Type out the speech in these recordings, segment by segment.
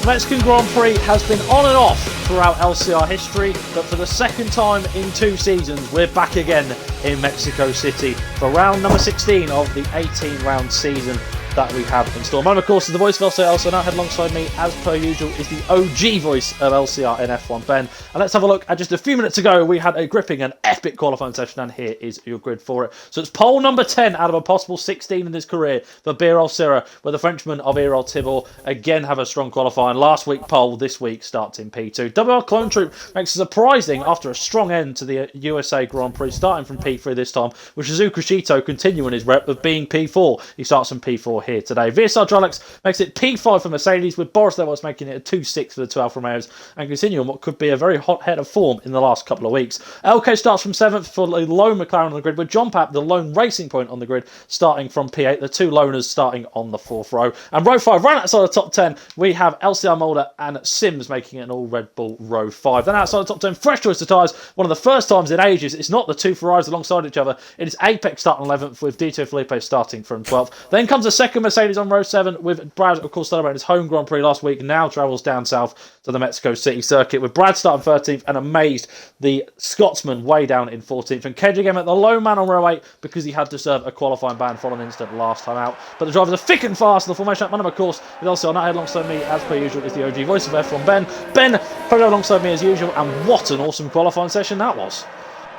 Mexican Grand Prix has been on and off throughout LCR history, but for the second time in 2 seasons, we're back again in Mexico City for round number 16 of the 18-round season that we have in store. Mine, of course, is the voice of LCR Nut Head. Alongside me, as per usual, is the OG voice of LCR in F1, Ben. And let's have a look at just a few minutes ago. We had a gripping and epic qualifying session, and here is your grid for it. So it's pole number 10 out of a possible 16 in his career for Sirah, where the Frenchman of ERL Tibor again have a strong qualifying. Last week pole, this week starts in P2. WR Clone Troop makes a surprising after a strong end to the USA Grand Prix, starting from P3 this time, with Shizuka Kushito continuing his rep of being P4. He starts from P4 here today. VSR Dralex makes it P5 for Mercedes, with Boris Lewis making it a 2-6 for the 2 Alfa Romeos, and continuing what could be a very hot head of form in the last couple of weeks. LK starts from 7th for the lone McLaren on the grid, with John Papp, the lone Racing Point, on the grid, starting from P8, the 2 loners starting on the 4th row. And row 5, right outside the top 10, we have LCR Mulder and Sims making it an all Red Bull row 5. Then outside the top 10, fresh choice of tyres, one of the first times in ages. It's not the 2 Ferraris alongside each other, it is Apex starting 11th, with Dito Felipe starting from 12th. Then comes a second Mercedes on row 7, with Brad, of course, celebrating his home Grand Prix last week, now travels down south to the Mexico City circuit, with Brad starting 13th and Amazed, the Scotsman, way down in 14th. And Kedge again at the low man on row 8 because he had to serve a qualifying ban following an incident last time out. But the drivers are thick and fast in the formation. Man, of course, with LCR Nut Head alongside me, as per usual, is the OG voice of F1, Ben. Ben, probably alongside me as usual, and what an awesome qualifying session that was.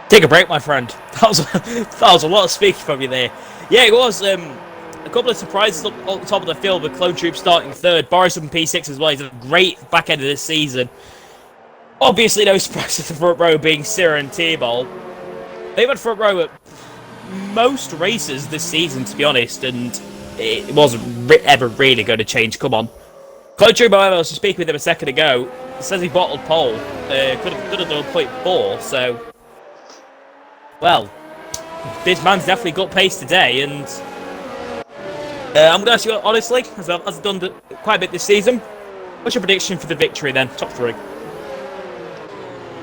Take a break, my friend. That was a lot of speaking from you there. Yeah, it was. A couple of surprises up the top of the field, with Clone Troop starting 3rd, Boris up in P6 as well. He's had a great back end of this season. Obviously, no surprise at the front row being Sirah and Tibor. They've had front row at most races this season, to be honest, and it wasn't ever really going to change. Come on. Clone Troop, however, I was speaking with him a second ago. He says he bottled pole. Could have done 0.4, so... Well, this man's definitely got pace today, and... I'm going to ask you honestly, as I've done quite a bit this season, what's your prediction for the victory then? Top 3.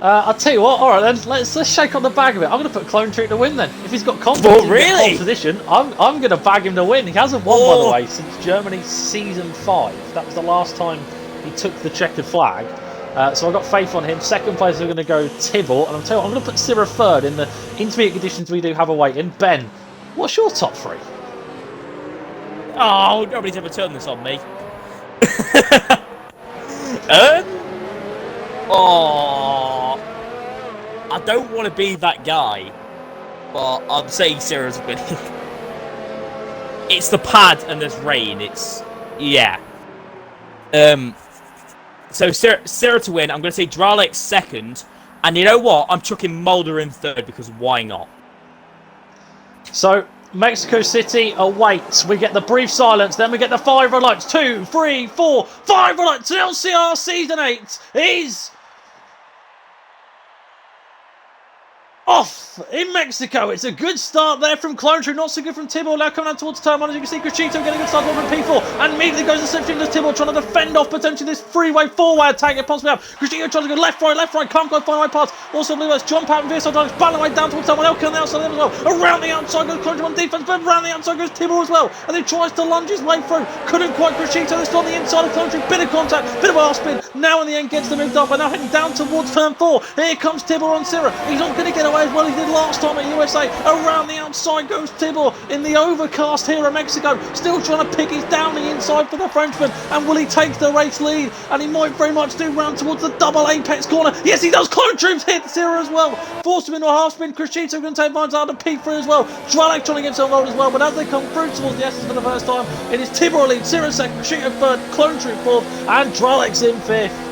I'll tell you what, alright then, let's shake on the bag a bit. I'm going to put Clone Troop to win then. If he's got confidence in the position, I'm going to bag him to win. He hasn't won, by the way, since Germany Season 5. That was the last time he took the checkered flag. So I've got faith on him. Second place, we're going to go Tibor. And I'm telling you what, I'm going to put Sirah 3rd in the intermediate conditions we do have awaiting. Ben, what's your top 3? Oh, nobody's ever turned this on me. I don't want to be that guy, but I'm saying Sirah's winning. It's the pad and there's rain. Yeah. So Sirah to win. I'm going to say Dralex 2nd, and you know what? I'm chucking Mulder in 3rd because why not? So Mexico City awaits. We get the brief silence, then we get the 5 red lights. 2, 3, 4, 5 red lights. LCR Season 8 is off in Mexico. It's a good start there from Clone Troop, not so good from Tibor. Now coming out towards turn 1, as you can see, Kushito getting a good start over in P4, and immediately goes to slipstream to Tibor, trying to defend off potentially this freeway 4-way attack it possibly have. Kushito trying to go left, right, can't go find the right pass. Also, Blue West, John Pat and VSR Dralex battling way down towards turn 1. Elk on the outside as well. Around the outside goes Clone Troop on defense, but around the outside goes Tibor as well, and he tries to lunge his way through. Couldn't quite. Kushito this on the inside of Clone Troop. Bit of contact, bit of arse spin. Now in the end gets the move up, and now heading down towards turn 4. Here comes Tibor on Sirah. He's not going to get away as well as he did last time at USA. Around the outside goes Tibor in the overcast here in Mexico, still trying to pick his down the inside for the Frenchman. And will he take the race lead? And he might very much do, round towards the double apex corner. Yes, he does. Clone Troops hit Sirah as well, forced him into a half spin. Kushito going to take advantage out of P3 as well. Dralex trying to get himself out as well, but as they come through towards the S's for the first time, it is Tibor lead, Sirah 2nd, Kushito 3rd, Clone Troop 4th, and Dralex in 5th.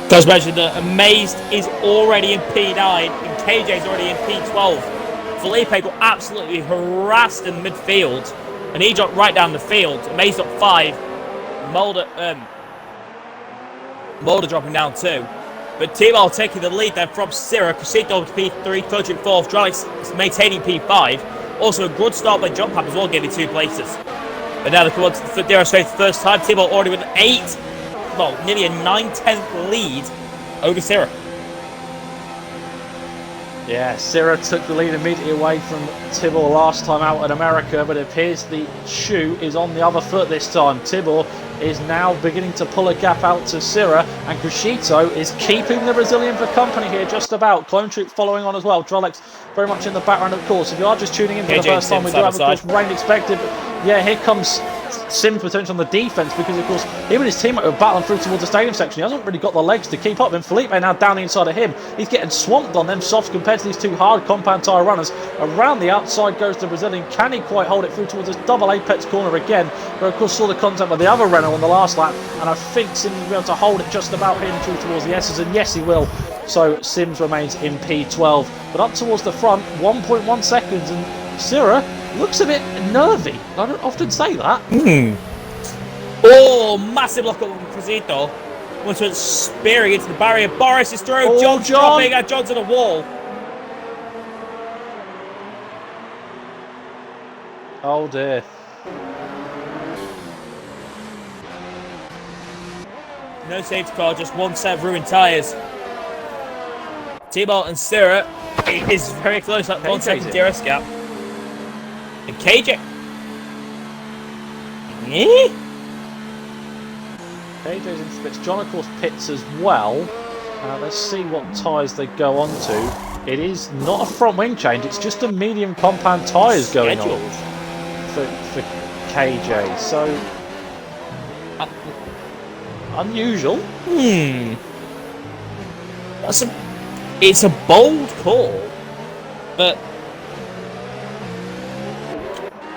Just mention that Amazed is already in P9 and KJ's already in P12. Felipe got absolutely harassed in midfield and he dropped right down the field. Amazed up 5. Mulder dropping down 2. But Tibor taking the lead then from Sirah. Kushito to P3, Clone Troop 4th, Dralex maintaining P5. Also a good start by John Papp as well, getting 2 places. But now they come on to the demonstration for the first time. Tibor already with 8. Well, nearly a 9/10 lead over Sirah. Yeah, Sirah took the lead immediately away from Tibor last time out in America, but it appears the shoe is on the other foot this time. Tibor is now beginning to pull a gap out to Sirah, and Crescito is keeping the Brazilian for company here just about. Clone Troop following on as well. Drolex very much in the background, of course. If you are just tuning in for the first time, we do have, of course, rain expected. But yeah, here comes Sim's potential on the defence, because of course him and his teammate are battling through towards the stadium section. He hasn't really got the legs to keep up. And FELIPE now down the inside of him. He's getting swamped on them softs compared to these two hard compound tyre runners. Around the outside goes the Brazilian. Can he quite hold it through towards this double apex corner again? But of course saw the contact with the other Renault on the last lap, and I think Sims will be able to hold it just about heading through towards the S's, and yes he will. So Sims remains in P12, but up towards the front, 1.1 seconds, and Sirah looks a bit nervy. I don't often say that. Oh, massive lock up from Crescito. Once went spearing into the barrier. Boris is through. Oh, John's dropping, and John's on a wall. Oh dear. No safety car, just one set of ruined tyres. Tibor and Sirah is very close, that 1 second DRS gap. And KJ. KJ's into pits. John, of course, pits as well. Let's see what tyres they go on to. It is not a front wing change, it's just a medium compound tyres going on for KJ. So, unusual. It's a bold call, but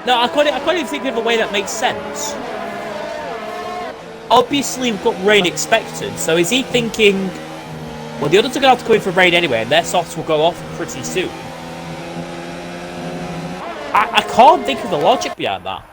no, I can't even think of a way that makes sense. Obviously, we've got rain expected, so is he thinking, well, the others are going to have to come in for rain anyway, and their softs will go off pretty soon? I can't think of the logic behind that.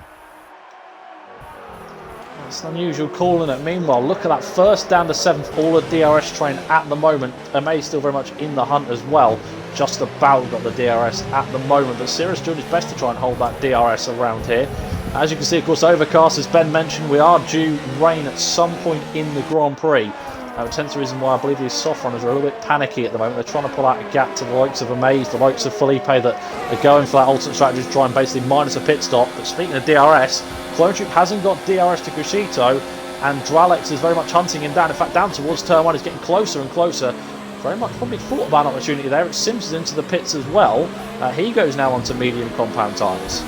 It's an unusual call, isn't it? Meanwhile, look at that, first down to 7th, all a DRS train at the moment. Amay still very much in the hunt as well. Just about got the DRS at the moment, but Sirah's doing his best to try and hold that DRS around here. As you can see, of course, overcast, as Ben mentioned, we are due rain at some point in the Grand Prix. Which hence the reason why I believe these soft runners are a little bit panicky at the moment. They're trying to pull out a gap to the likes of Amaze, the likes of FELIPE, that are going for that ultimate strategy to try and basically minus a pit stop. But speaking of DRS, Clone Troop hasn't got DRS to Crescito, and Drolex is very much hunting him down. In fact, down towards turn 1, he's getting closer and closer. Very much probably thought about an opportunity there. It's Sims into the pits as well. He goes now onto medium compound tyres.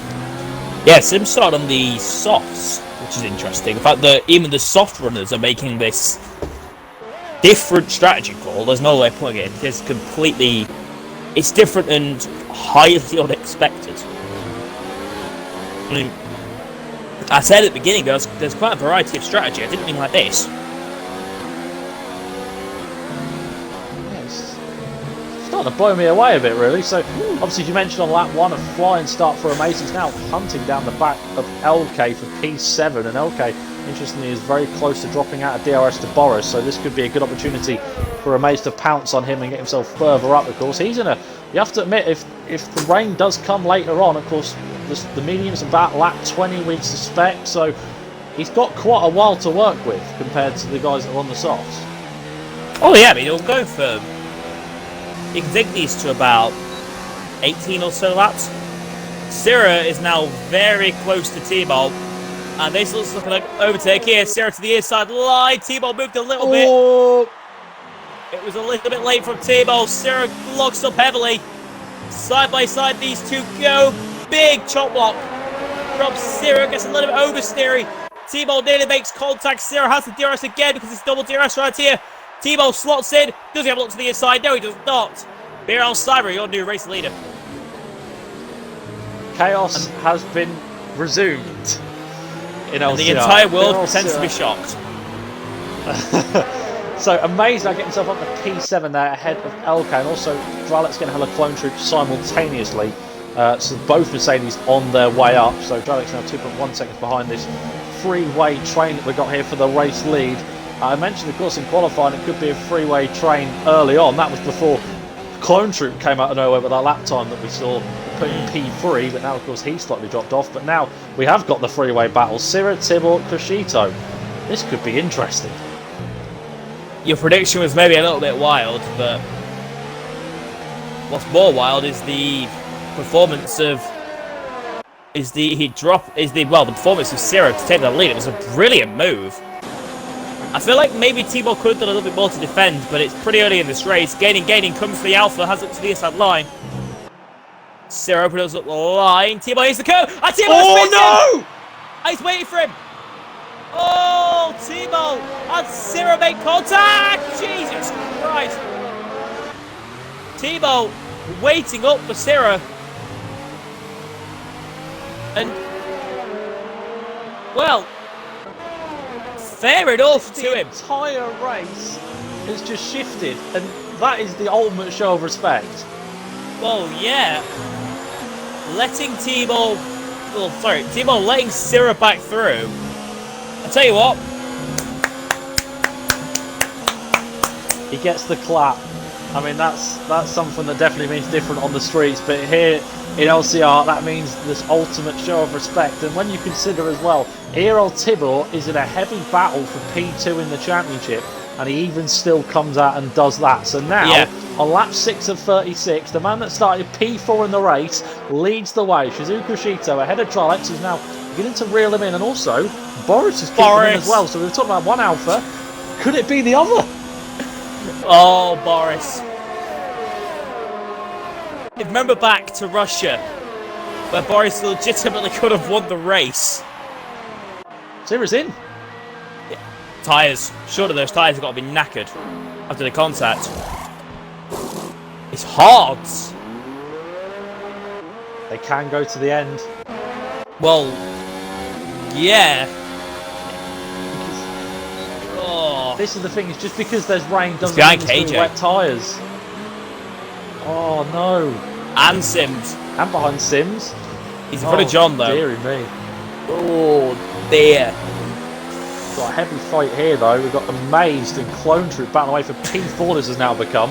Yeah, Sims started on the softs, which is interesting. The fact that even the soft runners are making this different strategy call, there's no way of putting it. It's completely, it's different and highly unexpected. I mean, I said at the beginning there's quite a variety of strategy. I didn't mean like this. Starting to blow me away a bit, really. So obviously, as you mentioned on lap 1, a flying start for Amaze. He's now hunting down the back of LK for P7, and LK, interestingly, is very close to dropping out of DRS to Boris, so this could be a good opportunity for Amaze to pounce on him and get himself further up. Of course, he's in a, you have to admit, if the rain does come later on, of course, the medium's about lap 20, we suspect, so he's got quite a while to work with compared to the guys that are on the softs. Oh yeah, I mean, he'll go for, you can take these to about 18 or so laps. Sirah is now very close to T-Ball, and this looks like an overtake here. Sirah to the inside line. T-Ball moved a little bit. It was a little bit late from T-Ball. Sirah locks up heavily. Side by side, these two go. Big chop block from Sirah. Gets a little bit oversteery. T-Ball nearly makes contact. Sirah has the DRS again because it's double DRS right here. T-Ball slots in. Does he have a look to the inside? No, he does not. BRL Cyber, your new race leader. Chaos has been resumed in LCR. The entire world pretends to be shocked. So Amaze now getting himself up to P7 there ahead of LK, and also Drolex getting a Clone Troop simultaneously. So both Mercedes on their way up. So Drolex now 2.1 seconds behind this freeway train that we got here for the race lead. I mentioned, of course, in qualifying it could be a freeway train early on. That was before Clone Troop came out of nowhere with that lap time that we saw put in P3, but now, of course, he's slightly dropped off. But now we have got the freeway battle. Sirah, Tibor, Crescito. This could be interesting. Your prediction was maybe a little bit wild, but what's more wild is the performance of the performance of Sirah to take the lead. It was a brilliant move. I feel like maybe Timo could have done a little bit more to defend, but it's pretty early in this race. Gaining, comes for the Alpha, has it to the inside line. Sirah opens up the line. Timo hits the curve. And Timo spins no! in! He's waiting for him. Oh, Timo and Sirah make contact. Jesus Christ. Timo waiting up for Sirah. And, well, fair enough to him. The entire race has just shifted, and that is the ultimate show of respect. Well, yeah. Timo letting Sirah back through. I tell you what. He gets the clap. I mean, that's something that definitely means different on the streets, but here in LCR, that means this ultimate show of respect. And when you consider as well, ERL Tibor is in a heavy battle for P2 in the championship, and he even still comes out and does that. So now, on lap 6 of 36, the man that started P4 in the race leads the way. Shizuka Shito ahead of Drolex, who's now beginning to reel him in, and also Boris is keeping him as well. So we were talking about one Alpha. Could it be the other? Oh, Boris. Remember back to Russia, where Boris legitimately could have won the race. Sirah's in. Yeah. Tyres. Surely those tyres have got to be knackered after the contact. It's hard. They can go to the end. Well, yeah. Oh. This is the thing, it's just because there's rain doesn't mean there's wet tyres. Oh no. And Sims. And behind Sims. He's in front of John though. Dearie me. Oh dear. Got a heavy fight here though. We've got Amazed and Clone Troop battling away for P4 this has now become.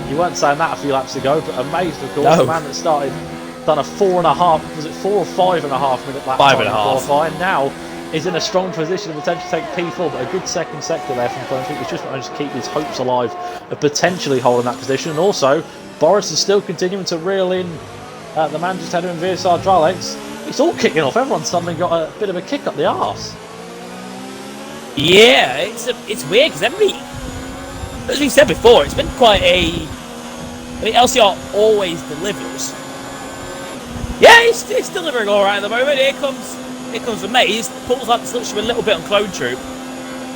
You weren't saying that a few laps ago, but Amazed of course, the man that done a 4.5, was it 4 or 5.5 minute lap time in qualifying, now is in a strong position to potentially take P4, but a good second sector there from Clone Troop. He's just managed to keep his hopes alive of potentially holding that position. And also, Boris is still continuing to reel in the man just had him in VSR Drolex. It's all kicking off. Everyone's suddenly got a bit of a kick up the arse. Yeah, it's weird because as we said before, it's been quite a. I mean, LCR always delivers. Yeah, it's delivering all right at the moment. Here comes Amaze. Pulls up the a little bit on Clone Troop.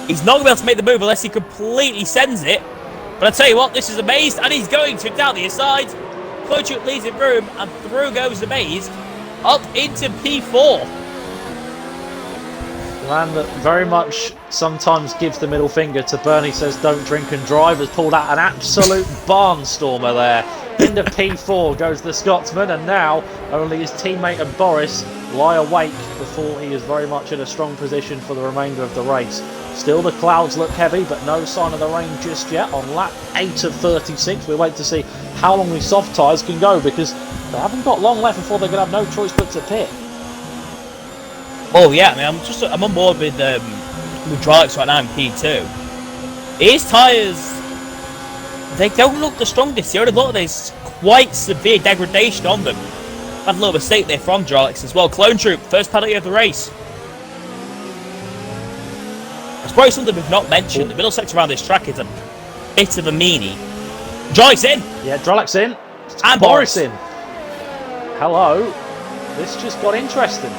He's not going to be able to make the move unless he completely sends it. But I tell you what, this is Amazed, and he's going to down the inside. Clone Troop leaves in room, and through goes Amazed up into P4. The man that very much sometimes gives the middle finger to Bernie says don't drink and drive has pulled out an absolute barnstormer there. Into P4 goes the Scotsman, and now only his teammate and Boris lie awake before he is very much in a strong position for the remainder of the race. Still the clouds look heavy, but no sign of the rain just yet. On lap 8 of 36, we wait to see how long these soft tyres can go, because they haven't got long left before they're going to have no choice but to pit. Oh yeah, I mean, I'm on board with Drolex right now in P2. His tyres, they don't look the strongest here. There's quite severe degradation on them. Had a little mistake there from Drolex as well. Clone Troop, first penalty of the race. It's probably something we've not mentioned. The middle sector around this track is a bit of a meanie. Drolex in! Yeah, Drolex in. And Boris in. Hello. This just got interesting.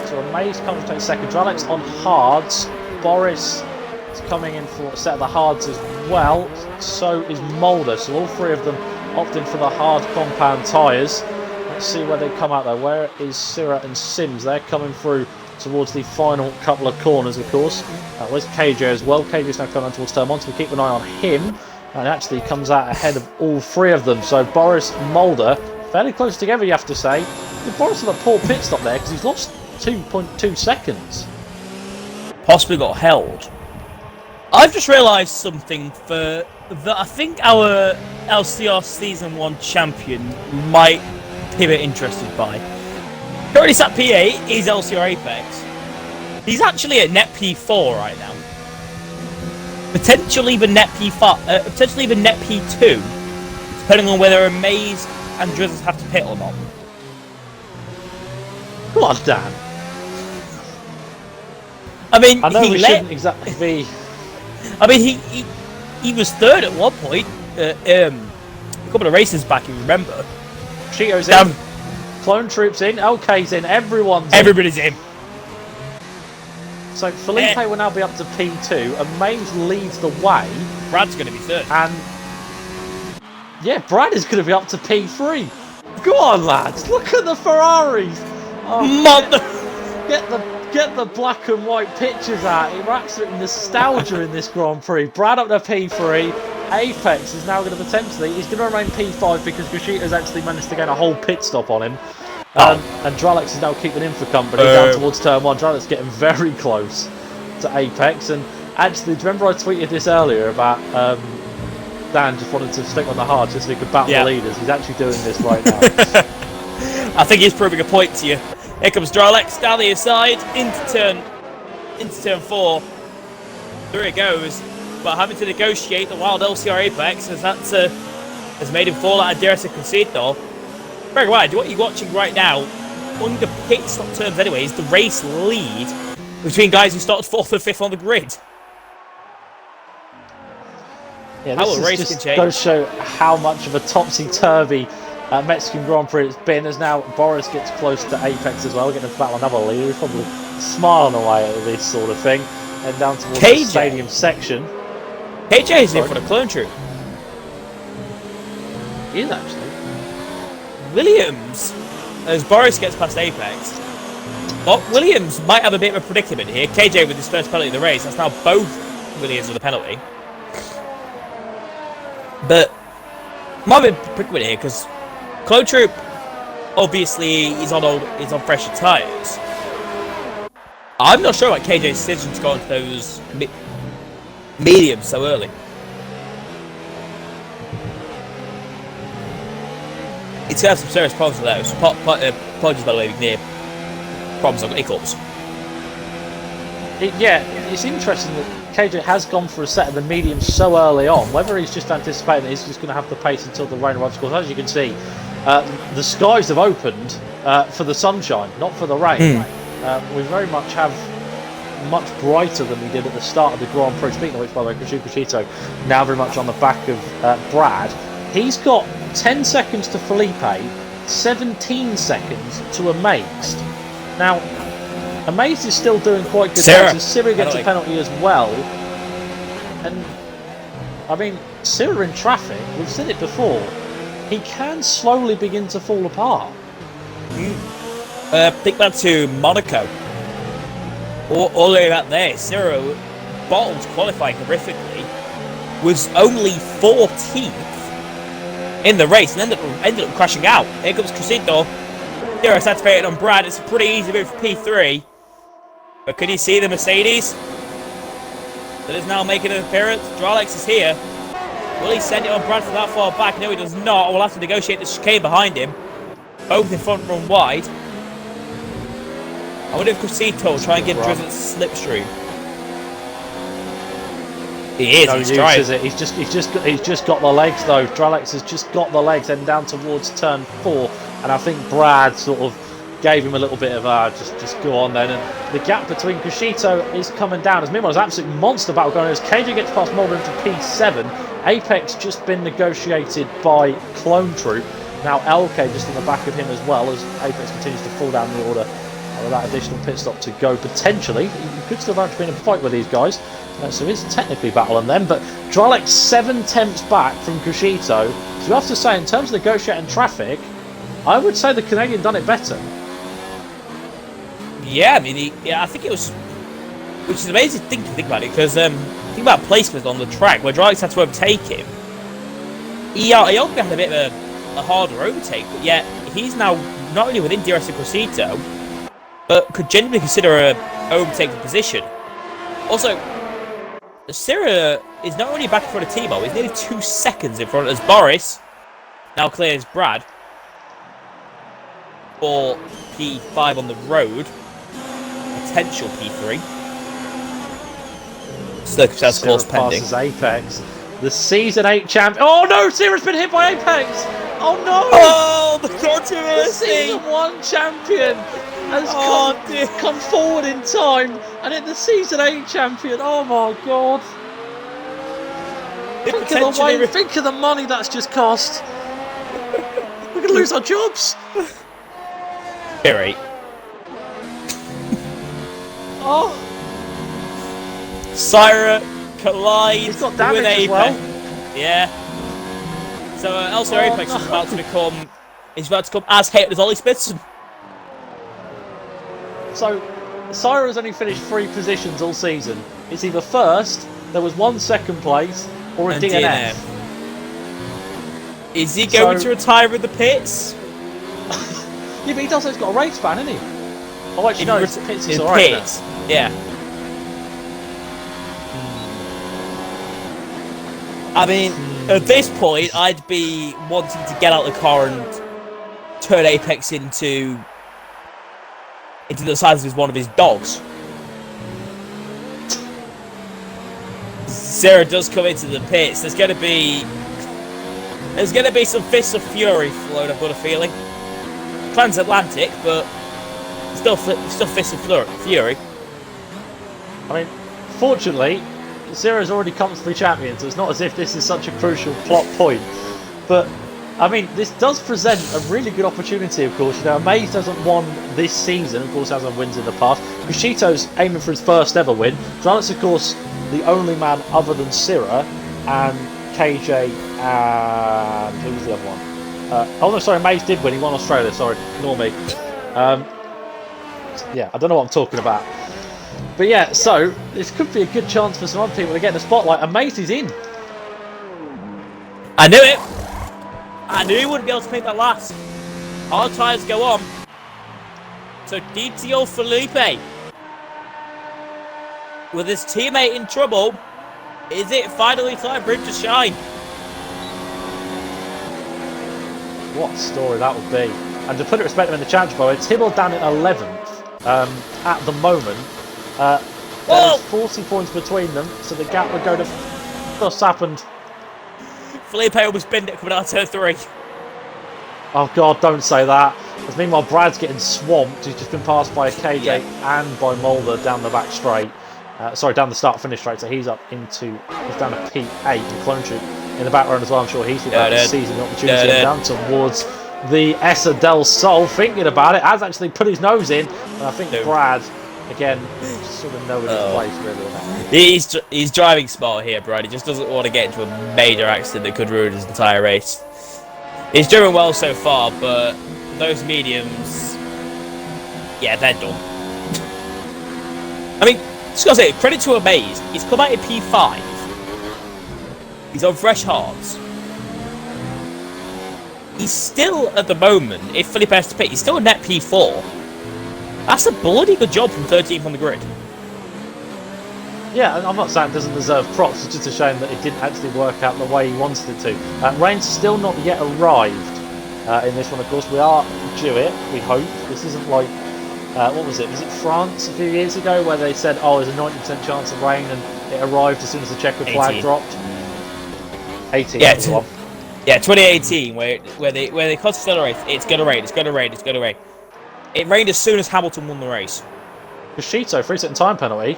So Amaze comes to take second. Drolex on hards. Boris is coming in for a set of the hards as well. So is Mulder. So all three of them opting for the hard compound tyres. Let's see where they come out though. Where is Sirah and Sims? They're coming through towards the final couple of corners, of course. Where's KJ as well? KJ's now coming towards turn 1, so we keep an eye on him. And actually comes out ahead of all three of them. So Boris, Mulder, fairly close together, you have to say. Boris had a poor pit stop there because he's lost 2.2 seconds. Possibly got held. I've just realised something that I think our LCR Season 1 champion might be a bit interested by. Currently sat P8 is LCR Apex. He's actually at net P4 right now. Potentially even net P5, potentially even net P2, depending on whether Amaze and Drizzles have to pit or not. Come on, Dan. I mean, I know we shouldn't exactly be. I mean, he was third at one point. A couple of races back, if you remember. Cheeto's in. Clone Troops in. LK's in. Everybody's in. So Felipe will now be up to P2. Amaze leads the way. Brad's going to be third. And yeah, Brad is going to be up to P3. Go on, lads. Look at the Ferraris. Oh, get the black and white pictures out. We're absolutely nostalgia in this Grand Prix. Brad up to P3. Apex is now going to potentially... He's going to remain P5 because Kushito's actually managed to get a whole pit stop on him. And Dralex is now keeping him for company down towards turn 1. Dralex getting very close to Apex. And actually, do you remember I tweeted this earlier about Dan just wanted to stick on the hard just so he could battle the leaders? He's actually doing this right now. I think he's proving a point to you. Here comes Dralex down the inside into turn 4. There it goes. But having to negotiate the wild LCR Apex as that has made him fall out of DRS Concito. Very wide. What you're watching right now, under pit stop terms anyway, is the race lead between guys who started 4th and 5th on the grid. Yeah, this just goes to show how much of a topsy-turvy Mexican Grand Prix it's been, as now Boris gets close to Apex as well, getting to battle another leader. He's probably smiling away at this sort of thing. And down towards the stadium section. KJ is in for the clone troop. He is actually. Williams, as Boris gets past Apex. Well, Williams might have a bit of a predicament here. KJ with his first penalty of the race. That's now both Williams with a penalty. But might be a predicament here because Clone Troop obviously is on fresher tyres. I'm not sure about KJ's decision to go into those mediums so early. It's going to have some serious problems with those. Apologies, by the way, near problems on hiccups. Yeah, it's interesting that KJ has gone for a set of the mediums so early on. Whether he's just anticipating that he's just going to have the pace until the rain arrives. Because as you can see, the skies have opened for the sunshine, not for the rain. We very much have much brighter than we did at the start of the Grand Prix. Speaking of which, by the way, Kushito now very much on the back of Brad. He's got 10 seconds to Felipe, 17 seconds to Amaze. Now, Amaze is still doing quite good. Sirah gets a penalty as well. And, I mean, Sirah in traffic, we've said it before, he can slowly begin to fall apart. Think back to Monaco. All the way back there, Sirah bottled qualifying horrifically, was only 14th in the race and ended up crashing out. Here comes Crescito. DRS activated on Brad. It's a pretty easy move for P3. But can you see the Mercedes that is now making an appearance? Dralex is here. Will he send it on Brad from that far back? No, he does not. We'll have to negotiate the chicane behind him. Both in front run wide. I wonder if Crescito will try and get driven slipstream. He is. He's trying. Is it? He's just got the legs though. Dralex has just got the legs and down towards turn 4, and I think Brad sort of gave him a little bit of just go on then. And the gap between Crescito is coming down as meanwhile there's an absolute monster battle going on as KJ gets past Mulder into P7. Apex just been negotiated by Clone Troop. Now LK just on the back of him as well as Apex continues to fall down the order with that additional pit stop to go potentially. He could still have to be in a fight with these guys. So he's technically battling them, but Dralex 7 tenths back from Crescito. So you have to say, in terms of negotiating traffic, I would say the Canadian done it better. Yeah, I mean, I think it was, which is an amazing thing to think about it, because think about placement on the track where Dralex had to overtake him. He obviously had a bit of a harder overtake, but yet he's now not only within DRS and Crescito, but could genuinely consider a overtaking position. Also, Sirah is not only back in front of Timo, he's nearly 2 seconds in front as Boris now clears Brad for P5 on the road, potential P3. Circumstance clause Sirah pending. passes Apex. The Season 8 champ. Oh no, Sirah's been hit by Apex! Oh no! Oh, the The controversy! Season 1 champion has come forward in time and hit the Season 8 champion. Oh my god. Think of the money that's just cost. We're going to lose our jobs. Right. Oh. Sirah collides He's got damage with Apex. as well. Yeah. So LCR Apex is about to become. He's about to come as hated as Ollie Spitzson. So, Sirah has only finished 3 positions all season. It's either first, there was 1 second place, or a DNF. Is he going to retire in the pits? Yeah, but he does. He's got a race ban, isn't he? Oh, actually, no. Pits is alright now. Yeah. I mean, at this point, I'd be wanting to get out of the car and turn Apex into the size of one of his dogs. Sirah does come into the pits. There's going to be some fists of fury flowing. I've got a feeling. Transatlantic, but still fists of fury. I mean, fortunately, Sirah's already comfortably champion, so it's not as if this is such a crucial plot point. But I mean, this does present a really good opportunity, of course. You know, Amaze hasn't won this season, of course, hasn't wins in the past. Kushito's aiming for his first ever win. Dralek's, of course, the only man other than Sirah, and KJ, and who was the other one? Oh no, sorry, Amaze did win. He won Australia. Sorry, ignore me. Yeah, I don't know what I'm talking about. But yeah, so this could be a good chance for some other people to get in the spotlight. Amaze is in. I knew it. I knew he wouldn't be able to make that last. Hard times go on. So DTO FELIPE, with his teammate in trouble, is it finally time for him to shine? What a story that would be. And to put it in perspective in the championship, it's him or down in 11th at the moment. There's 40 points between them, so the gap would go to... What's happened? FELIPE almost binned it coming out of turn 3. Oh god, don't say that. Because meanwhile, Brad's getting swamped. He's just been passed by a KJ and by Mulder down the back straight. Sorry, down the start-finish straight. So he's up into... He's down to P8 and Clone Troop in the background as well. I'm sure he's seizing the opportunity down towards the Essa del Sol. Thinking about it, has actually put his nose in. And I think Brad, again, just sort of knowing his place really. He's driving smart here, Brad. He just doesn't want to get into a major accident that could ruin his entire race. He's doing well so far, but those mediums, yeah, they're done. I mean, just gotta say, credit to Amaze. He's come out in P5. He's on fresh hearts. He's still, at the moment, if FELIPE has to pick, he's still a net P4. That's a bloody good job from 13th on the grid. Yeah, I'm not saying it doesn't deserve props. It's just a shame that it didn't actually work out the way he wanted it to. Rain's still not yet arrived in this one, of course. We are due it, we hope. This isn't like, what was it? Was it France a few years ago where they said, oh, there's a 90% chance of rain, and it arrived as soon as the checkered flag dropped? 18. Yeah, 2018, where they constantly say, it's gonna rain, it's gonna rain, it's gonna rain. It rained as soon as Hamilton won the race. Kushito, 3-second time penalty.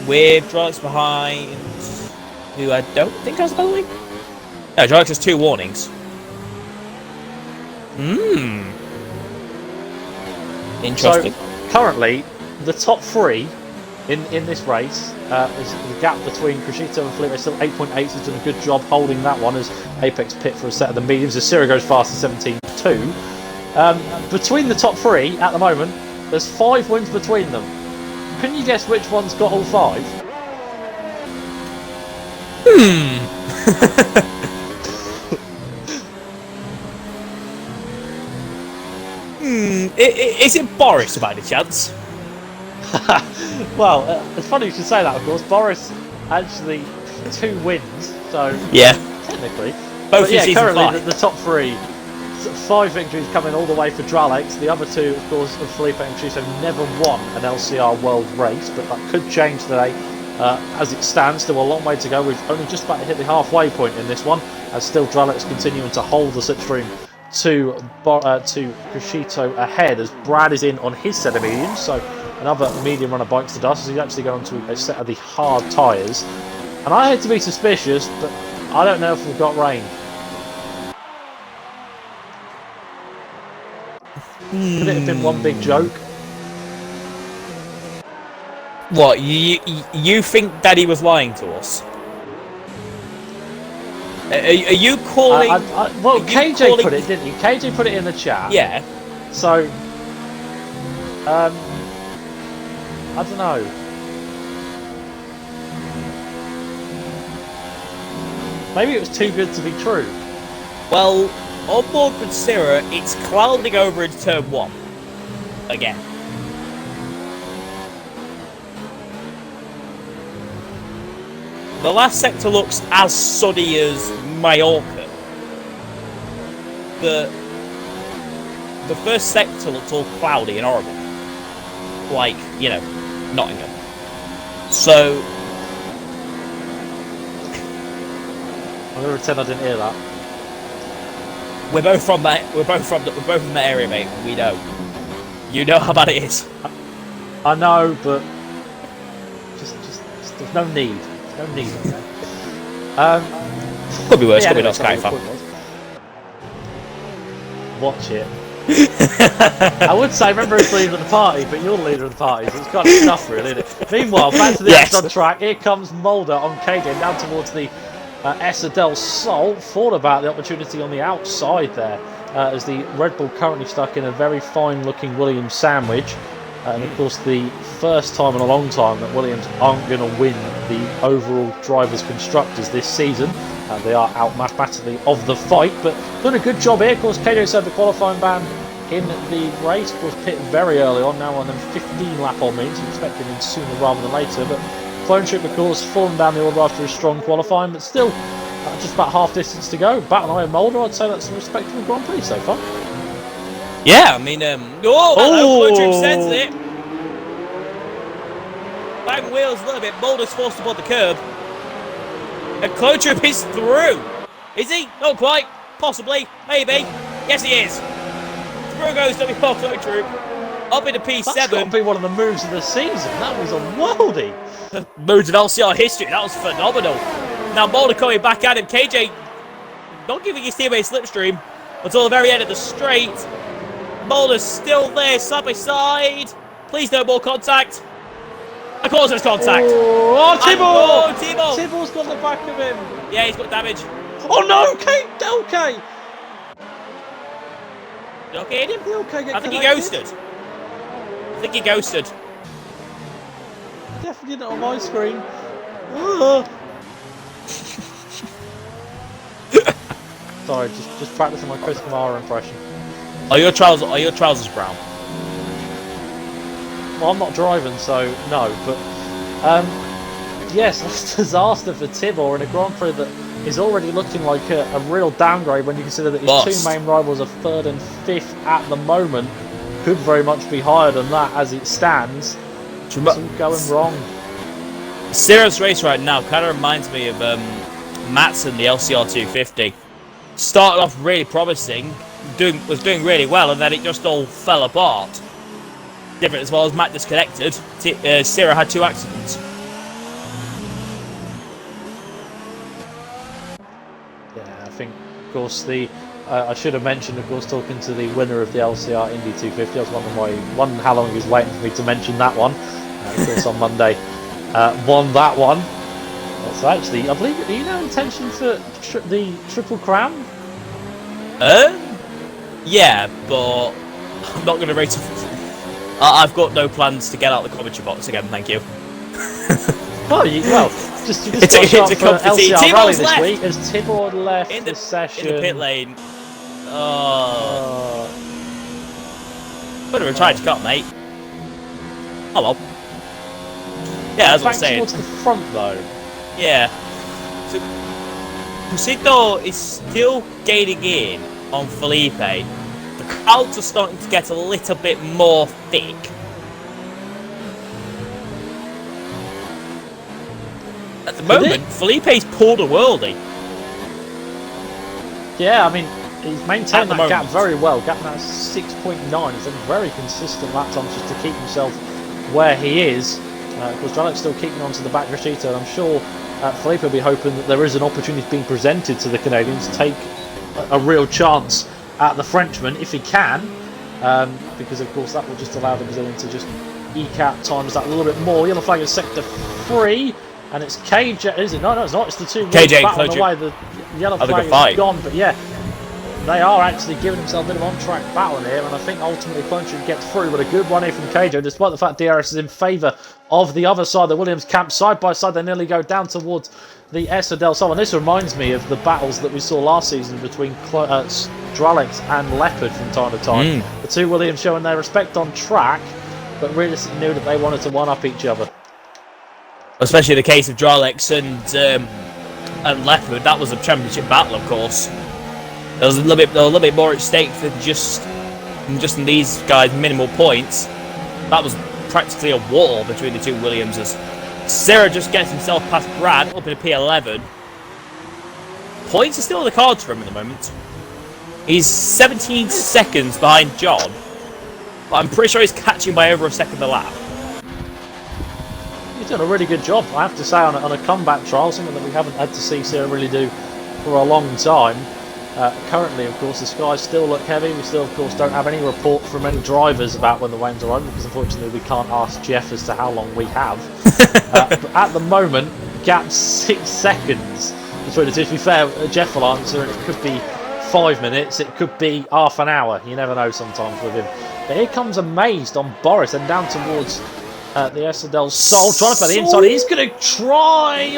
With Dralek's behind, who I don't think has a penalty. No, Dralek has 2 warnings. Interesting. So, currently, the top 3 in this race, is the gap between Kushito and FELIPE is still 8.8, so he's done a good job holding that one as Apex pit for a set of the mediums. As Sirah goes fast at 17.2. Between the top 3 at the moment, there's 5 wins between them. Can you guess which one's got all 5? Is it Boris by any chance? Well, it's funny you should say that, of course. Boris actually 2 wins, so yeah, technically. Both but yeah, currently 5. the top 3, 5 victories coming all the way for Dralek. The other 2, of course, of FELIPE and Kushito, never won an LCR World race, but that could change today As it stands, still a long way to go. We've only just about to hit the halfway point in this one, as still Drellick's continuing to hold the slipstream to Crescito ahead, as Brad is in on his set of mediums. So another medium runner bites the dust, as he's actually going to a set of the hard tyres. And I hate to be suspicious, but I don't know if we've got rain. Could it have been one big joke? What, you think Daddy was lying to us? Are you calling... well, KJ put it, didn't you? KJ put it in the chat. Yeah. So, I don't know. Maybe it was too good to be true. Well, on board with Sirah, it's clouding over into turn 1. Again. The last sector looks as sunny as Mallorca. The first sector looks all cloudy and horrible. Like, you know, Nottingham. So... I'm going to pretend I didn't hear that. We're both from that area, mate. We know. You know how bad it is. I know, but just there's no need. No need. Could be worse. Yeah, Could be anyway, not Sky fan. Watch it. I would say remember as leader of the party, but you're the leader of the party, so it's kind of stuff, really, isn't it? Meanwhile, back to the on track. Here comes Mulder on KJ down towards the Essa del Sol. Thought about the opportunity on the outside there, as the Red Bull currently stuck in a very fine-looking Williams sandwich. And of course, the first time in a long time that Williams aren't going to win the overall Drivers' Constructors this season. They are out mathematically of the fight, but done a good job here. Of course, KJ said the qualifying ban in the race. Of course, pit very early on, now on them 15 lap on means, expecting him sooner rather than later. But Clone Trip, of course, fallen down the order after a strong qualifying, but still just about half distance to go. Battle Iron Mulder, I'd say that's a respectable Grand Prix so far. Yeah, I mean, Clone Trip sends it. Bang wheels a little bit. Mulder's forced to board the curb. And Clone Trip is through. Is he? Not quite. Possibly. Maybe. Yes, he is. Through goes WR Clone Trip. Up into P7. That's got to be one of the moves of the season. That was a worldie. Moves of LCR history. That was phenomenal. Now Mulder coming back at him. KJ not giving his teammate slipstream until the very end of the straight. Mulder's still there, side by side. Please no more contact. Of course there's contact. Oh, Tibor! Tibor! Tibor's got the back of him. Yeah, he's got damage. Oh no, okay. You okay, him? I think he ghosted. Definitely not on my screen. Sorry, just practicing my Chris Kamara impression. Are your trousers brown? Well, I'm not driving, so no. But yes, that's a disaster for Tibor in a Grand Prix that is already looking like a real downgrade when you consider that his two main rivals are 3rd and 5th at the moment. Could very much be higher than that as it stands. It's all going wrong. Sirah's race right now kind of reminds me of Matson, the LCR 250. Started off really promising, was doing really well, and then it just all fell apart. Different as well as Matt disconnected. Sirah had 2 accidents. Yeah, I think, of course, I should have mentioned, of course, talking to the winner of the LCR Indy 250. I was wondering how long he was waiting for me to mention that one. Of course, on Monday, won that one. So actually, I believe, do you know intention for the Triple Crown? Yeah, but I'm not going to race. I've got no plans to get out of the commentary box again, thank you. You just it's a competition. LCR Rally this left. week as Tibor left in the session. In the pit lane. Would have tried to cut, mate. Oh well. Yeah, that's what I'm saying. Towards the front, though. Yeah. So, Crescito is still gaining in on Felipe. The crowds are starting to get a little bit more thick. At the moment, Felipe's pulled a worldie. Yeah, I mean, he's maintained that gap moment. very well. Gap now 6.9. He's done very consistent lap times just to keep himself where he is. Of course, Dralec's still keeping on to the back Rashito, and I'm sure Felipe will be hoping that there is an opportunity being presented to the Canadians to take a real chance at the Frenchman if he can, because of course that will just allow the Brazilian to just eke out times that a little bit more. Yellow flag is sector 3, and it's KJ, is it? No, it's not. It's the two KJ battling away. The yellow flag is gone, but yeah, they are actually giving themselves a bit of on-track battling here, and I think ultimately Clinch gets through, but a good one here from KJ, despite the fact DRS is in favour of the other side. The Williams camp side by side, they nearly go down towards the Essa del Sol, and this reminds me of the battles that we saw last season between Dralex and Leopard from time to time. The two Williams showing their respect on track, but realistically knew that they wanted to one-up each other. Especially the case of Dralex and Leopard. That was a championship battle, of course. There was a little bit more at stake than just in these guys' minimal points. That was practically a war between the two Williamses. Sirah just gets himself past Brad up in a P11. Points are still on the cards for him at the moment. He's 17 seconds behind John, but I'm pretty sure he's catching by over a second a lap. He's done a really good job, I have to say, on a comeback trial, something that we haven't had to see Sirah really do for a long time. Currently, of course, the skies still look heavy. We still, of course, don't have any report from any drivers about when the rains are on, because unfortunately we can't ask Jeff as to how long we have. But at the moment, gap 6 seconds between the two. To be fair, Jeff will answer, and it could be 5 minutes, it could be half an hour. You never know sometimes with him. But here comes Amazed on Boris, and down towards the Essa del Sol, trying to play the inside. He's going to try.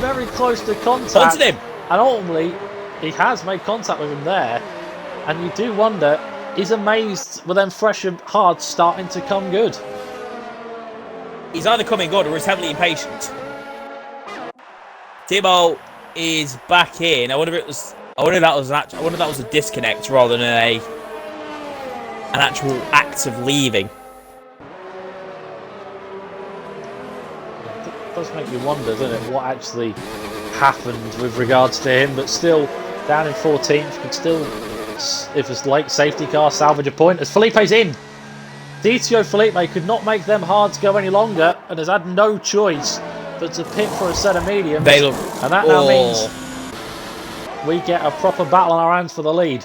Very close to contact. Onto him. And ultimately, he has made contact with him there, and you do wonder, is Amazed with them fresh and hard starting to come good? He's either coming good or he's heavily impatient. Timo is back in. I wonder if that was a disconnect rather than an actual act of leaving. It does make you wonder, doesn't it, what actually happened with regards to him, but still down in 14th, could still, if it's late safety car, salvage a point as Felipe's in. DTO Felipe could not make them hards go any longer and has had no choice but to pit for a set of mediums, and that now means we get a proper battle on our hands for the lead.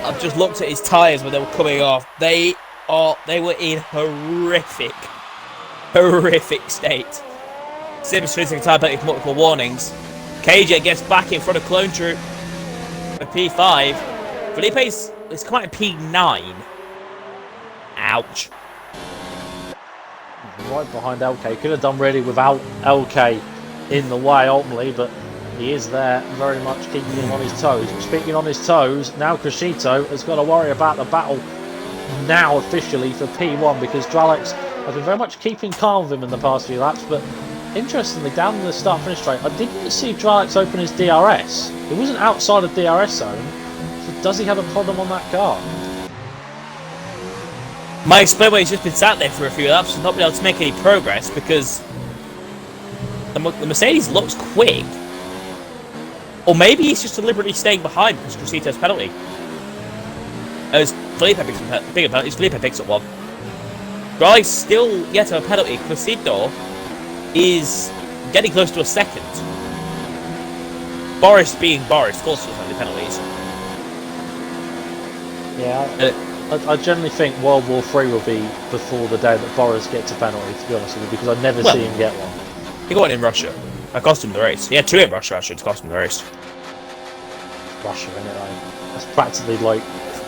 I've just looked at his tyres when they were coming off. They were in horrific state. Sims finishing tyre penalty with multiple warnings. KJ gets back in front of Clone Troop at P5. Felipe's quite a P9. Ouch. Right behind LK. Could have done really without LK in the way ultimately, but he is there very much keeping him on his toes. Speaking on his toes, now Crescito has got to worry about the battle now officially for P1, because Dralex has been very much keeping calm with him in the past few laps, but interestingly, down the start-finish straight, I didn't see Dralex open his DRS. It wasn't outside of DRS zone, so does he have a problem on that car? Might explain why he's just been sat there for a few laps and not been able to make any progress, because the Mercedes looks quick. Or maybe he's just deliberately staying behind because Crescito's penalty. As Felipe picks up bigger penalties, Felipe picks up one. Dralex still yet a penalty. Crescito is getting close to a second. Boris being Boris, of course, doesn't have any penalties. Yeah, I generally think World War III will be before the day that Boris gets a penalty, to be honest with you, because I never see him get one. He got one in Russia. That cost him the race. He had two in Russia, actually, to cost him the race. Russia, isn't it? That's practically like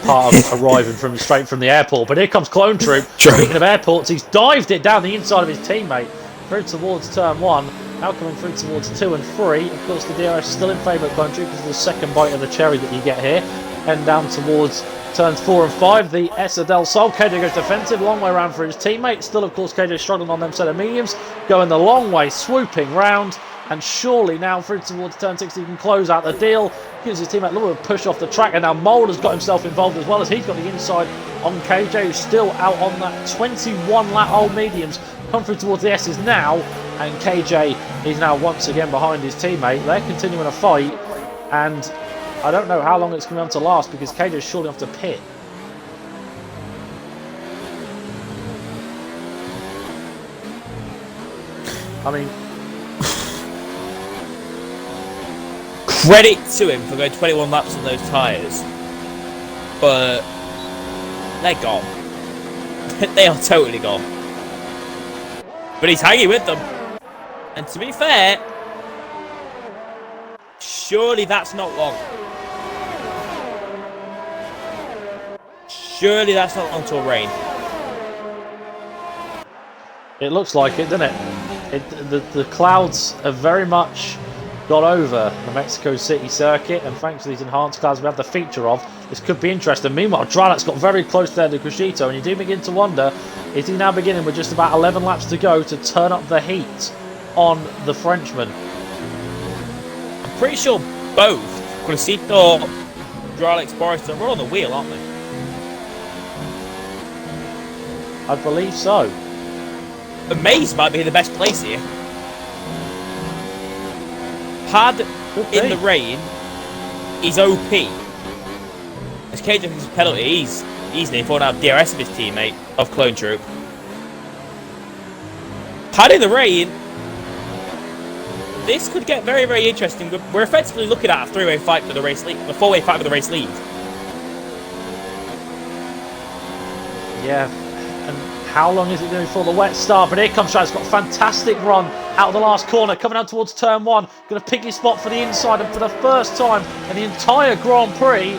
part of arriving straight from the airport. But here comes Clone Troop. Speaking of airports, he's dived it down the inside of his teammate through towards turn 1. Now coming through towards 2 and 3. Of course, the DRS is still in favour of Clone Troop because of the second bite of the cherry that you get here. And down towards turns 4 and 5. The Essa del Sol. KJ goes defensive, long way around for his teammate. Still, of course, KJ struggling on them set of mediums. Going the long way, swooping round. And surely now through towards turn 6 he can close out the deal. Gives his teammate a little bit of push off the track, and now Mold has got himself involved as well, as he's got the inside on KJ, who's still out on that 21 lap old mediums. Come through towards the S's now, and KJ is now once again behind his teammate. They're continuing a fight, and I don't know how long it's going to last because KJ is surely off to pit. I mean, credit to him for going 21 laps on those tyres, but they're gone. They are totally gone. But he's hanging with them. And to be fair, surely that's not long. Surely that's not long till rain. it looks like it, doesn't it? The clouds have very much got over the Mexico City circuit, and thanks to these enhanced clouds we have the feature of, this could be interesting. Meanwhile, Dralek's got very close there to Crescito, and you do begin to wonder, is he now beginning with just about 11 laps to go to turn up the heat on the Frenchman? I'm pretty sure both Crescito, Dralek's, Boris, they're all on the wheel, aren't they? I believe so. Maze might be the best place here. Pad in the rain is OP. As KJ gets a penalty, he's nearly falling out of DRS of his teammate, of Clone Troop. Pad in the rain. This could get very, very interesting. We're effectively looking at a three-way fight for the race lead, a four-way fight for the race lead. Yeah, and how long is it going to be for the wet start? But here comes Shaz, got a fantastic run out of the last corner, coming down towards turn one, going to pick his spot for the inside, and for the first time in the entire Grand Prix,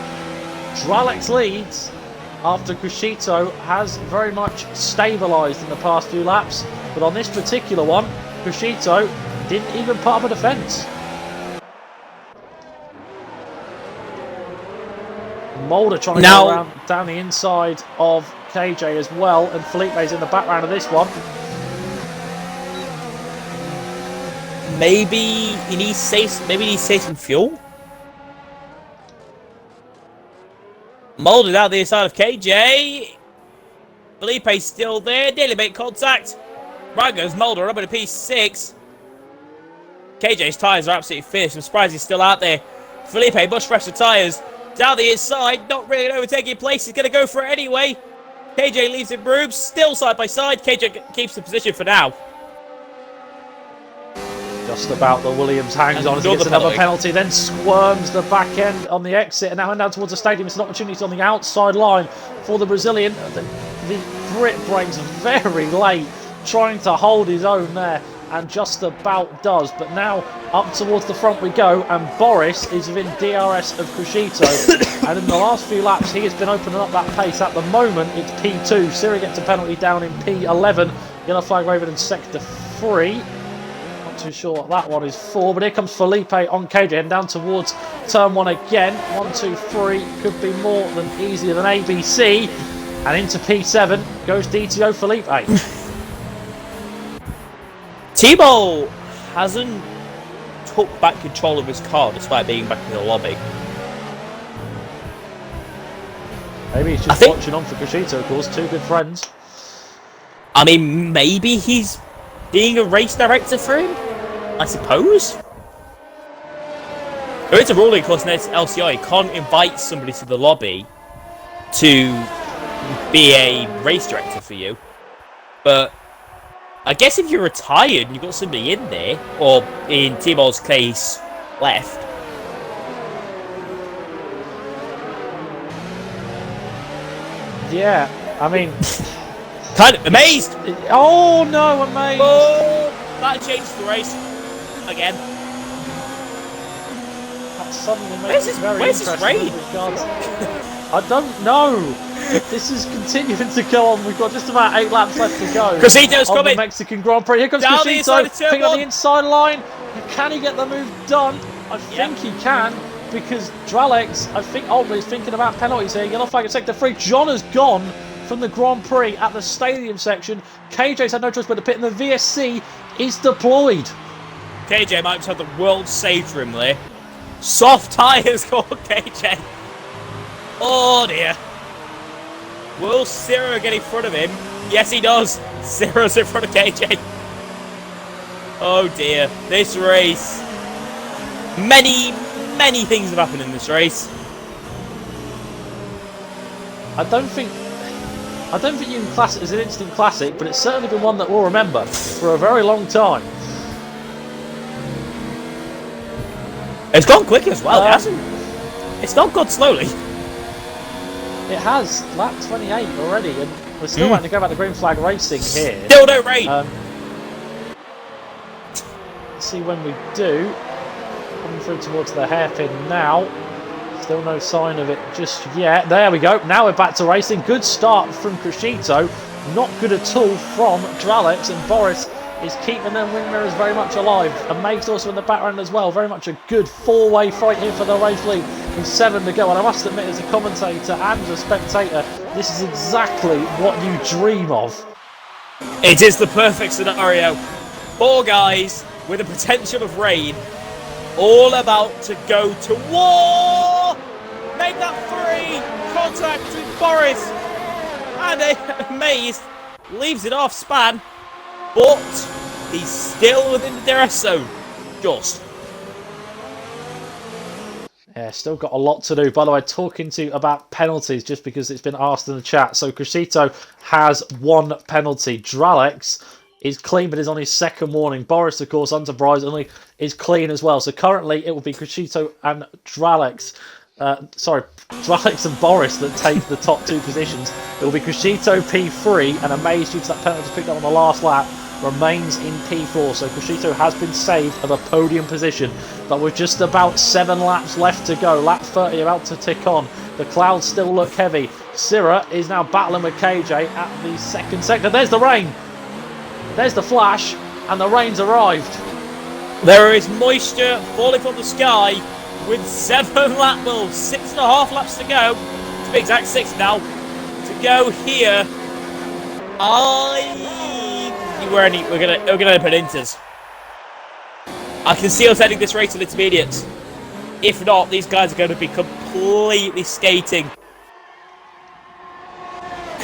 Dralek leads after Crescito has very much stabilised in the past few laps, but on this particular one, Crescito didn't even put up a defence. Mulder trying to go around down the inside of KJ as well, and Felipe's in the background of this one. Maybe he needs some fuel. Mulder out the other side of KJ. Felipe's still there. Nearly make contact. Right goes Mulder up at a P6. KJ's tyres are absolutely finished. I'm surprised he's still out there. Felipe, much fresher tyres. Down the inside, not really overtaking place. He's going to go for it anyway. KJ leaves him room. Still side by side. KJ keeps the position for now. Just about the Williams hangs on as he gets another penalty, then squirms the back end on the exit, and now down towards the stadium. It's an opportunity on the outside line for the Brazilian. The Brit breaks very late, trying to hold his own there, and just about does. But now up towards the front we go, and Boris is within DRS of Crescito. And in the last few laps, he has been opening up that pace. At the moment, it's P2. Sirah gets a penalty down in P11. Yellow flag waving in sector 3. Not too sure what that one is for, but here comes Felipe on KJ and down towards turn one again. 1, 2, 3 could be more than easier than ABC, and into P7 goes DTO Felipe. Tebow hasn't took back control of his car despite being back in the lobby. Maybe he's just watching on for Crescito, of course. Two good friends. I mean, maybe he's being a race director for him, I suppose. There is a ruling, of course, in LCR. You can't invite somebody to the lobby to be a race director for you. But I guess if you're retired and you've got somebody in there, or in T-Ball's case, left. Yeah, I mean... kind of amazed! Oh no, amazed! Oh, that changed the race. Again. That suddenly makes it very interesting. Where's I don't know. This is continuing to go on. We've got just about 8 laps left to go. Crescito's coming. The Mexican Grand Prix. Here comes Crescito, picking on the inside line. Can he get the move done? I think he can, because Dralek, I think, is thinking about penalties here. Yellow flag at sector 3. John has gone from the Grand Prix at the stadium section. KJ's had no choice but to pit, and the VSC is deployed. KJ might have the world saved for him there. Soft tyres for KJ. Oh dear. Will Sirah get in front of him? Yes, he does. Sirah's in front of KJ. Oh dear, this race. Many things have happened in this race. I don't think you can class it as an instant classic, but it's certainly been one that we'll remember for a very long time. It's gone quick as well, hasn't it? It's not gone slowly. It has. Lap 28 already, and we're still waiting to go back to green flag racing here. Still no rain. Let's see when we do. Coming through towards the hairpin now. Still no sign of it just yet. There we go. Now we're back to racing. Good start from Crescito. Not good at all from Dralex, and Boris is keeping them wing mirrors very much alive. And Meg's also in the background as well. Very much a good four-way fight here for the race lead. With 7 to go. And I must admit, as a commentator and a spectator, this is exactly what you dream of. It is the perfect scenario. 4 guys with the potential of rain, all about to go to war. Make that 3. Contact with Boris. And Maze leaves it off span. But he's still within the DRS zone. Just. Yeah, still got a lot to do. By the way, talking to you about penalties, just because it's been asked in the chat. So Crescito has 1 penalty. Dralex is clean, but is on his 2nd warning. Boris, of course, unsurprisingly, is clean as well. So currently, it will be Crescito and Dralex. Dralex and Boris that take the top 2 positions. It will be Crescito P3, and Amaze, due to that penalty picked up on the last lap, remains in P4. So Crescito has been saved of a podium position, but with just about 7 laps left to go, lap 30 about to tick on, the clouds still look heavy. Sirah is now battling with KJ at the 2nd sector. There's the rain, there's the flash, and the rain's arrived. There is moisture falling from the sky with 7 lap, well, 6.5 laps to go. To be exact, 6 now to go here. We're gonna put inters. I can see us ending this race with intermediates. If not, these guys are going to be completely skating.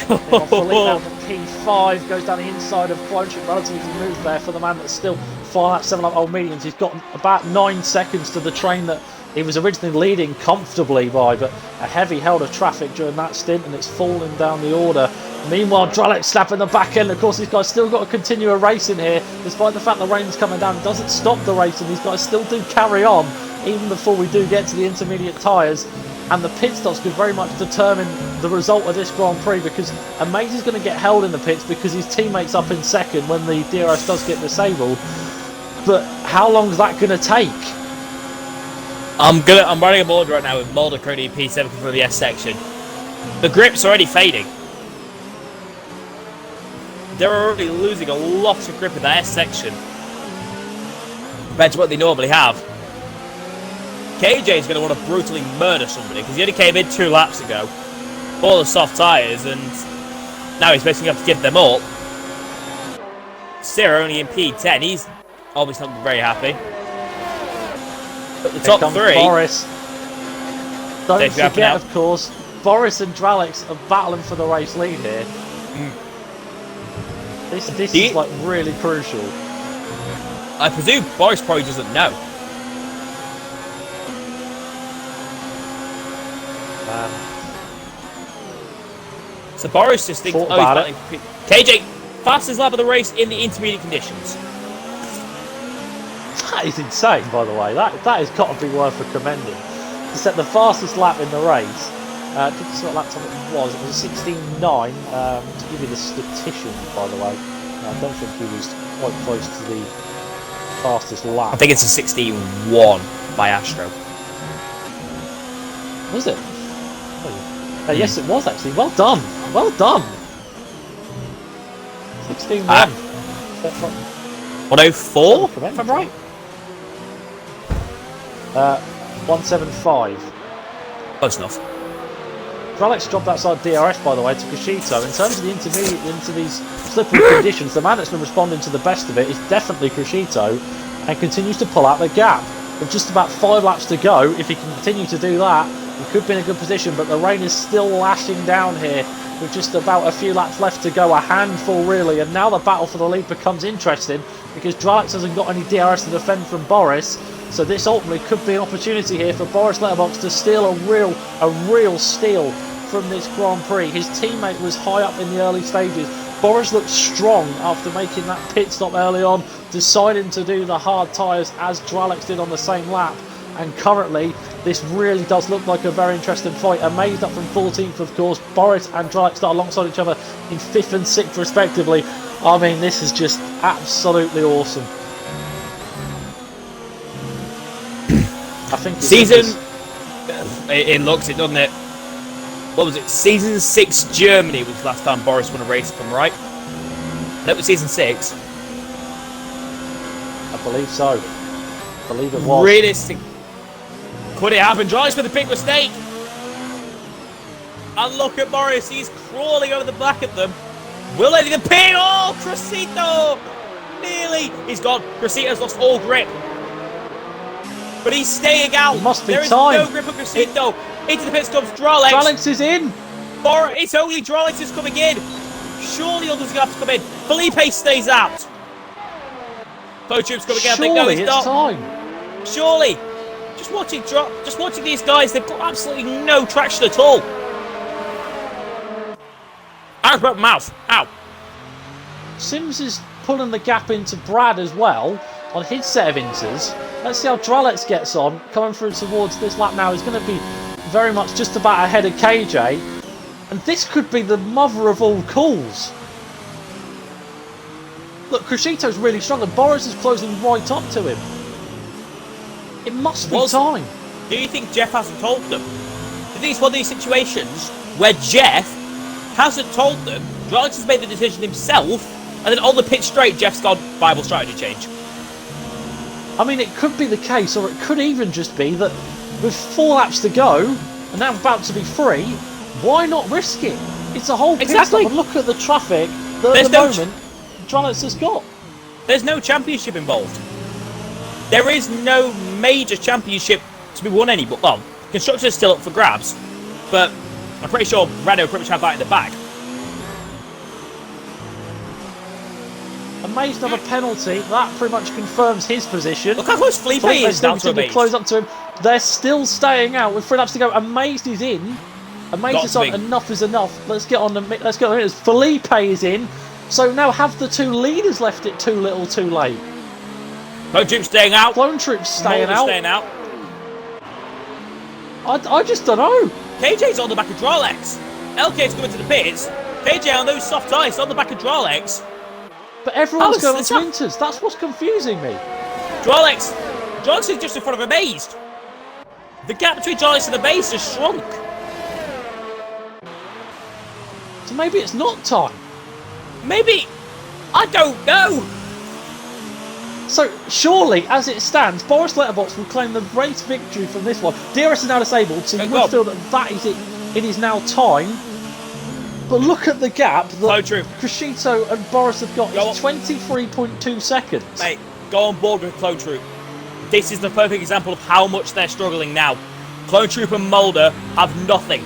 P5 goes down the inside of clinch. Relatively smooth there for the man that's still 5 laps, 7 lap old mediums. He's got about 9 seconds to the train that he was originally leading comfortably by, but a heavy held of traffic during that stint, and it's falling down the order. Meanwhile, Dralex snapping the back end. Of course, these guys still got to continue a racing here, despite the fact the rain's coming down. It doesn't stop the racing. These guys still do carry on, even before we do get to the intermediate tyres. And the pit stops could very much determine the result of this Grand Prix, because Amaze is going to get held in the pits because his teammate's up in 2nd when the DRS does get disabled. But how long is that going to take? I'm running a Mulder right now with Mulder currently P7 for the S section. The grip's already fading. They're already losing a lot of grip in that S section compared to what they normally have. KJ is going to want to brutally murder somebody because he only came in 2 laps ago, all the soft tyres, and now he's basically have to give them up. Sirah only in P10, he's obviously not very happy. But the top 3... Boris. Don't forget, of course, Boris and Dralex are battling for the race lead here. This is like really crucial. I presume Boris probably doesn't know. So Boris just thinks, KJ, fastest lap of the race in the intermediate conditions. That is insane, by the way. That has got to be worth a commending. To set the fastest lap in the race. Didn't see what lap time it was. It was 16.9. To give you the statistician, by the way. I don't think he was quite close to the fastest lap. I think it's a 16.1 by Astro. Was it? Oh, yes, it was actually. Well done. Well done. 16.1. 104, if I'm right. 175. Close enough. Dralex dropped outside DRS, by the way, to Crescito. In terms of the intermediate into these slippery conditions, the man that's been responding to the best of it is definitely Crescito, and continues to pull out the gap. With just about 5 laps to go, if he can continue to do that, He could be in a good position, but the rain is still lashing down here with just about a few laps left to go, a handful really. And now the battle for the lead becomes interesting because Dralex hasn't got any DRS to defend from Boris. So this ultimately could be an opportunity here for Boris Letterbox to steal a real steal from this Grand Prix. His teammate was high up in the early stages. Boris looked strong after making that pit stop early on, deciding to do the hard tyres as Dralex did on the same lap. And currently, this really does look like a very interesting fight. Amazed up from 14th, of course. Boris and Dralex start alongside each other in 5th and 6th, respectively. I mean, this is just absolutely awesome. I think it looks it, doesn't it? What was it? Season 6 Germany was the last time Boris won a race, if I'm right. That was season 6. I believe so. I believe it was. Realistic. Could it happen? Dralex with a big mistake. And look at Boris. He's crawling over the back of them. Will they the pin? Oh, Cressito! Nearly. He's gone. Cressito's lost all grip. But he's staying out. It must be there is time. no grip on Cressito. Into the pits comes Dralex. Dralex is in. It's only Dralex is coming in. Surely others are going to have to come in. FELIPE stays out. Close Troop's coming in. I think no, he's not. Time. Surely. Just watching these guys, they've got absolutely no traction at all. Out of mouth. Ow. Sims is pulling the gap into Brad as well on his set of inters. Let's see how Dralex gets on. Coming through towards this lap now is going to be very much just about ahead of KJ. And this could be the mother of all calls. Look, Cressito's really strong and Boris is closing right up to him. It must be time. Do you think Jeff hasn't told them? Do you think it's one of these situations where Jeff hasn't told them, Dralex has made the decision himself, and then on the pit straight, Jeff's gone, Bible strategy change? I mean, it could be the case, or it could even just be that with 4 laps to go, and now about to be 3, why not risk it? It's a whole pit stop, and look at the traffic that at the moment Dralex has got. There's no championship involved. There is no major championship to be won anymore. Well, Constructors still up for grabs, but I'm pretty sure Renault pretty much have that in the bag. Amazed of a penalty. That pretty much confirms his position. Look how close FELIPE is down to Amazed. Close up to him. They're still staying out with 3 laps to go. Amazed is in. Amazed is on. Enough is enough. Let's get on the. Let's get on. FELIPE is in. So now have the 2 leaders left it too little, too late. Clone Troop's staying out. Clone Troop's staying out. Staying out. I just don't know. KJ's on the back of Dralex. LK's coming to the pits. KJ on those soft ice on the back of Dralex. But everyone's going on sprinters. That's what's confusing me. Dralex is just in front of Amazed. The gap between Dralex and Amazed has shrunk. So maybe it's not time. Maybe. I don't know. So, surely, as it stands, Boris Letterbox will claim the race victory from this one. DRS is now disabled, so you would feel that is it. It is now time. But look at the gap that Cressito and Boris have got. It's 23.2 seconds. Mate, go on board with Clone Troop. This is the perfect example of how much they're struggling now. Clone Troop and Mulder have nothing.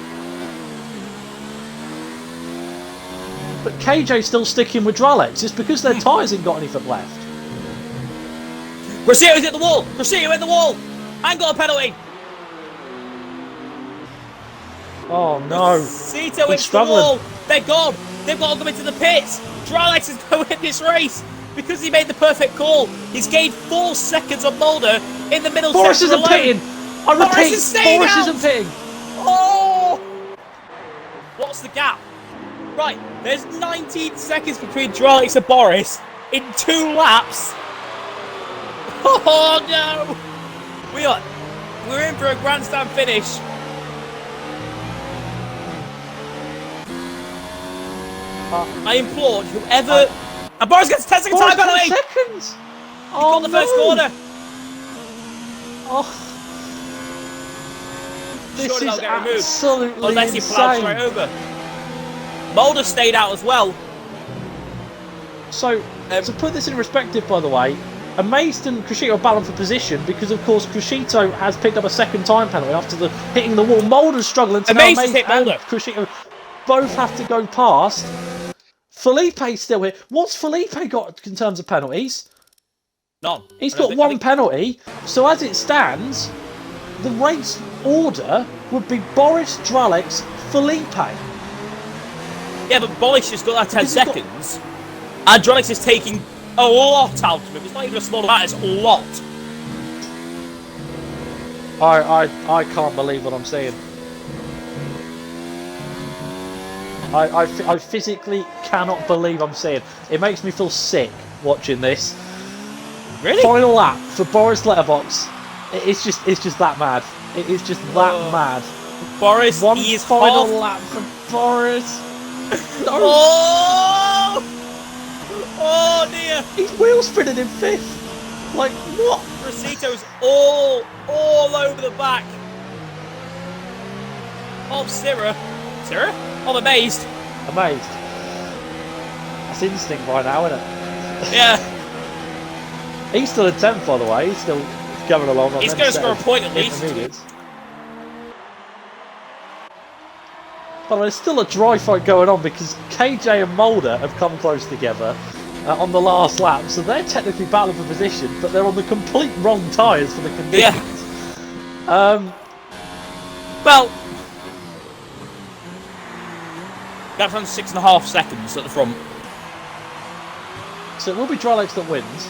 But KJ's still sticking with Dralex. It's because their tyres ain't got anything left. Cressito's at the wall! Cressito at the wall! And got a penalty! Oh no. Cressito hits the wall! They're gone! They've got to come into the pits! Dralex is going to win this race! Because he made the perfect call! He's gained 4 seconds on Mulder in the middle Boris sector isn't pitting! I repeat, Boris isn't pitting! Oh! What's the gap? Right, there's 19 seconds between Dralex and Boris in 2 laps! Oh no! We're in for a grandstand finish. I implored whoever. And Boris gets a 10-second time penalty. Seconds. He got the first corner. Oh, this Surely is absolutely unless he plows straight over. Mulder stayed out as well. So to put this in perspective, by the way, Amazed and Crescito are battling for position because, of course, Crescito has picked up a second time penalty after hitting the wall. Mulder's struggling to now Amazed and Crescito both have to go past. Felipe's still here. What's Felipe got in terms of penalties? None. He's got one penalty. So as it stands, the race order would be Boris, Dralex, Felipe. Yeah, but Boris just got that 10 seconds. And Dralex is taking a lot out of him. It's not even a small amount, it's a lot. I can't believe what I'm seeing. I physically cannot believe I'm seeing. It makes me feel sick watching this. Really? Final lap for Boris Letterbox. It's just that mad. It is just that mad. Boris, one he is final lap for Boris. No. Oh dear! He's wheel spinning in 5th. Like what? Crescito's all over the back of Sirah. Sirah? I'm amazed. Amazed. That's instinct by now, isn't it? Yeah. He's still in 10th, by the way. He's still going along. He's going to score a point at least. But there's still a dry fight going on because KJ and Mulder have come close together on the last lap, so they're technically battling for position, but they're on the complete wrong tyres for the conditions. Yeah. Well, that's on 6.5 seconds at the front. So it will be Dralex that wins.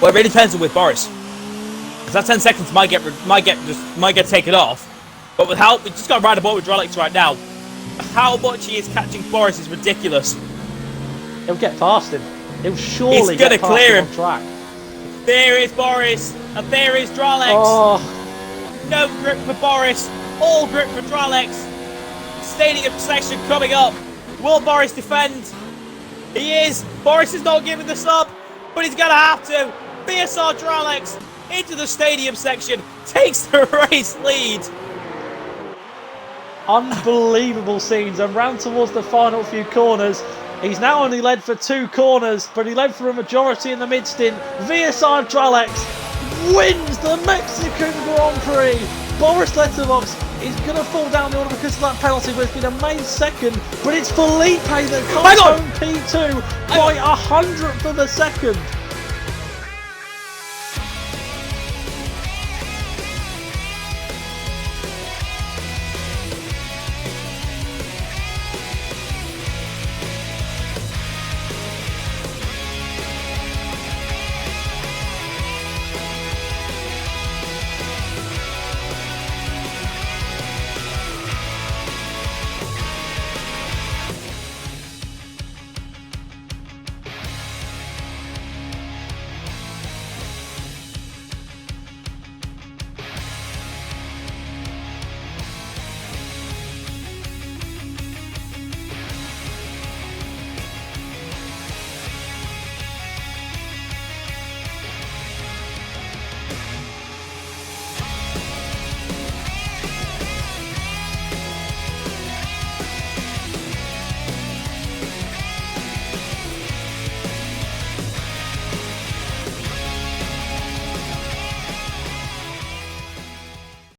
Well, it really depends on with Boris. Because that 10 seconds might get taken off. But with how we just got to ride a ball with Dralex right now, how much he is catching Boris is ridiculous. He'll get past him. He'll surely get past clear him on track. There is Boris, and there is Dralex. Oh. No grip for Boris, all grip for Dralex. Stadium section coming up. Will Boris defend? He is. Boris is not giving this up, but he's going to have to. VSR Dralex into the stadium section, takes the race lead. Unbelievable scenes, and round towards the final few corners. He's now only led for 2 corners, but he led for a majority in the mid-stint. VSR Dralex wins the Mexican Grand Prix. Boris Letterbox is going to fall down the order because of that penalty, but it's been a main second. But it's Felipe that comes home P2 by 100th of a second.